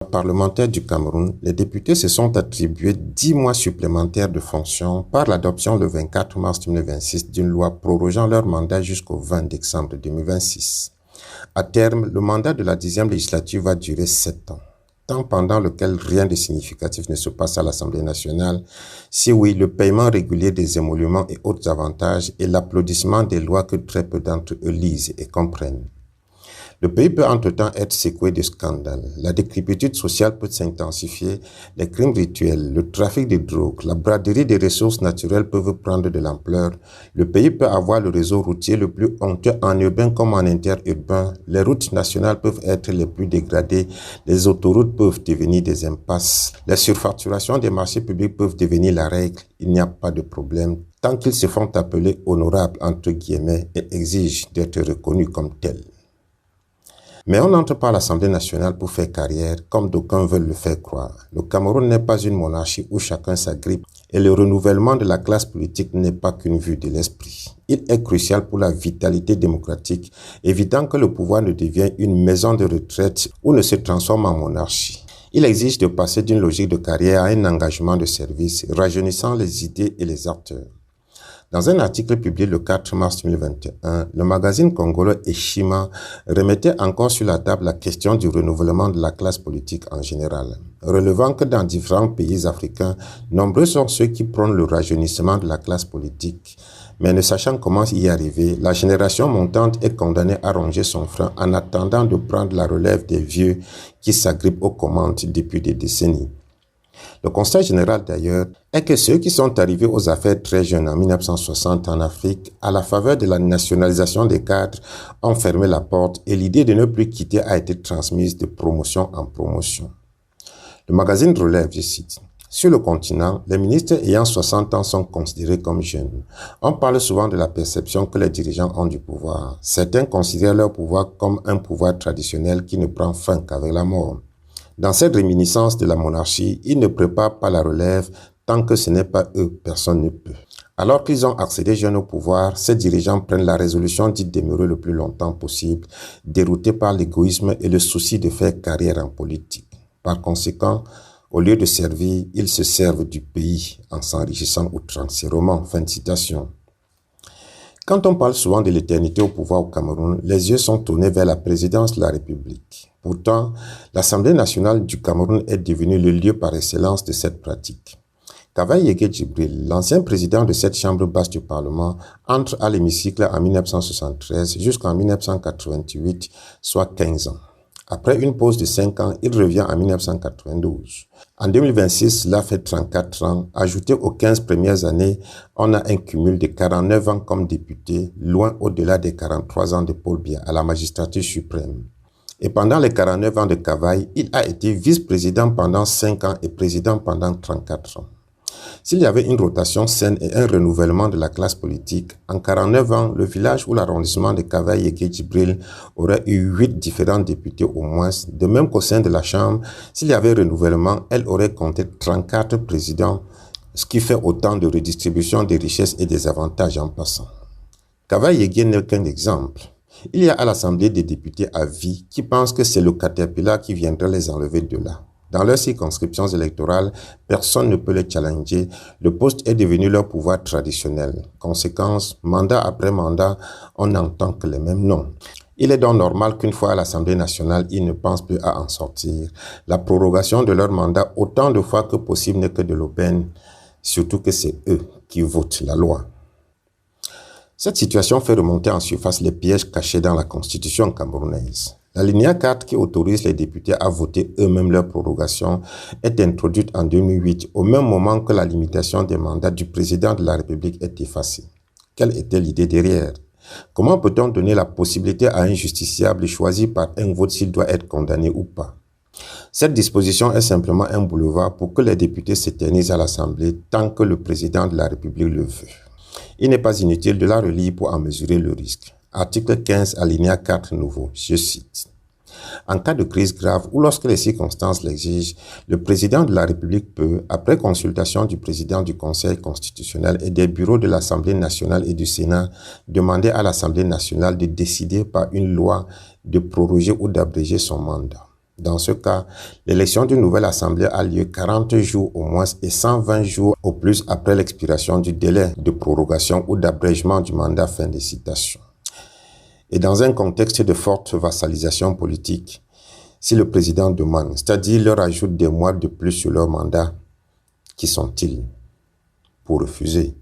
Parlementaires du Cameroun, les députés se sont attribués 10 mois supplémentaires de fonction par l'adoption le 24 mars 2026 d'une loi prorogeant leur mandat jusqu'au 20 décembre 2026. À terme, le mandat de la 10e législature va durer 7 ans, temps pendant lequel rien de significatif ne se passe à l'Assemblée nationale. Si oui, le paiement régulier des émoluments et autres avantages et l'applaudissement des lois que très peu d'entre eux lisent et comprennent. Le pays peut entre-temps être secoué de scandales. La décrépitude sociale peut s'intensifier, les crimes rituels, le trafic de drogue, la braderie des ressources naturelles peuvent prendre de l'ampleur. Le pays peut avoir le réseau routier le plus honteux en urbain comme en interurbain. Les routes nationales peuvent être les plus dégradées. Les autoroutes peuvent devenir des impasses. Les surfacturations des marchés publics peuvent devenir la règle. Il n'y a pas de problème tant qu'ils se font appeler honorables entre guillemets et exigent d'être reconnus comme tels. Mais on n'entre pas à l'Assemblée nationale pour faire carrière, comme d'aucuns veulent le faire croire. Le Cameroun n'est pas une monarchie où chacun s'agrippe et le renouvellement de la classe politique n'est pas qu'une vue de l'esprit. Il est crucial pour la vitalité démocratique, évitant que le pouvoir ne devienne une maison de retraite ou ne se transforme en monarchie. Il exige de passer d'une logique de carrière à un engagement de service, rajeunissant les idées et les acteurs. Dans un article publié le 4 mars 2021, le magazine congolais Eshima remettait encore sur la table la question du renouvellement de la classe politique en général, relevant que dans différents pays africains, nombreux sont ceux qui prônent le rajeunissement de la classe politique. Mais ne sachant comment y arriver, la génération montante est condamnée à ronger son frein en attendant de prendre la relève des vieux qui s'agrippent aux commandes depuis des décennies. Le constat général d'ailleurs est que ceux qui sont arrivés aux affaires très jeunes en 1960 en Afrique, à la faveur de la nationalisation des cadres, ont fermé la porte et l'idée de ne plus quitter a été transmise de promotion en promotion. Le magazine relève, je cite, « Sur le continent, les ministres ayant 60 ans sont considérés comme jeunes. On parle souvent de la perception que les dirigeants ont du pouvoir. Certains considèrent leur pouvoir comme un pouvoir traditionnel qui ne prend fin qu'avec la mort. Dans cette réminiscence de la monarchie, ils ne préparent pas la relève tant que ce n'est pas eux, personne ne peut. Alors qu'ils ont accédé jeunes au pouvoir, ces dirigeants prennent la résolution d'y demeurer le plus longtemps possible, déroutés par l'égoïsme et le souci de faire carrière en politique. Par conséquent, au lieu de servir, ils se servent du pays en s'enrichissant outrancièrement. » Fin de citation. Quand on parle souvent de l'éternité au pouvoir au Cameroun, les yeux sont tournés vers la présidence de la République. Pourtant, l'Assemblée nationale du Cameroun est devenue le lieu par excellence de cette pratique. Kavaï Yégué Djibril, l'ancien président de cette chambre basse du Parlement, entre à l'hémicycle en 1973 jusqu'en 1988, soit 15 ans. Après une pause de 5 ans, il revient en 1992. En 2026, cela fait 34 ans. Ajouté aux 15 premières années, on a un cumul de 49 ans comme député, loin au-delà des 43 ans de Paul Biya à la magistrature suprême. Et pendant les 49 ans de Kavaï, il a été vice-président pendant 5 ans et président pendant 34 ans. S'il y avait une rotation saine et un renouvellement de la classe politique, en 49 ans, le village ou l'arrondissement de Kavaï Yégué Djibril aurait eu 8 différents députés au moins, de même qu'au sein de la Chambre, s'il y avait renouvellement, elle aurait compté 34 présidents, ce qui fait autant de redistribution des richesses et des avantages en passant. Kavaï Yégué n'est qu'un exemple. Il y a à l'Assemblée des députés à vie qui pensent que c'est le Caterpillar qui viendrait les enlever de là. Dans leurs circonscriptions électorales, personne ne peut les challenger. Le poste est devenu leur pouvoir traditionnel. Conséquence, mandat après mandat, on n'entend que les mêmes noms. Il est donc normal qu'une fois à l'Assemblée nationale, ils ne pensent plus à en sortir. La prorogation de leur mandat autant de fois que possible n'est que de l'aubaine, surtout que c'est eux qui votent la loi. Cette situation fait remonter en surface les pièges cachés dans la constitution camerounaise. L'alinéa 4 qui autorise les députés à voter eux-mêmes leur prorogation est introduite en 2008 au même moment que la limitation des mandats du président de la République est effacée. Quelle était l'idée derrière? Comment peut-on donner la possibilité à un justiciable de choisir par un vote s'il doit être condamné ou pas? Cette disposition est simplement un boulevard pour que les députés s'éternisent à l'Assemblée tant que le président de la République le veut. Il n'est pas inutile de la relire pour en mesurer le risque. Article 15, alinéa 4 nouveau, je cite. En cas de crise grave ou lorsque les circonstances l'exigent, le président de la République peut, après consultation du président du Conseil constitutionnel et des bureaux de l'Assemblée nationale et du Sénat, demander à l'Assemblée nationale de décider par une loi de proroger ou d'abréger son mandat. Dans ce cas, l'élection d'une nouvelle assemblée a lieu 40 jours au moins et 120 jours au plus après l'expiration du délai de prorogation ou d'abrègement du mandat. Fin de citation. Et dans un contexte de forte vassalisation politique, si le président demande, c'est-à-dire leur ajoute des mois de plus sur leur mandat, qui sont-ils pour refuser?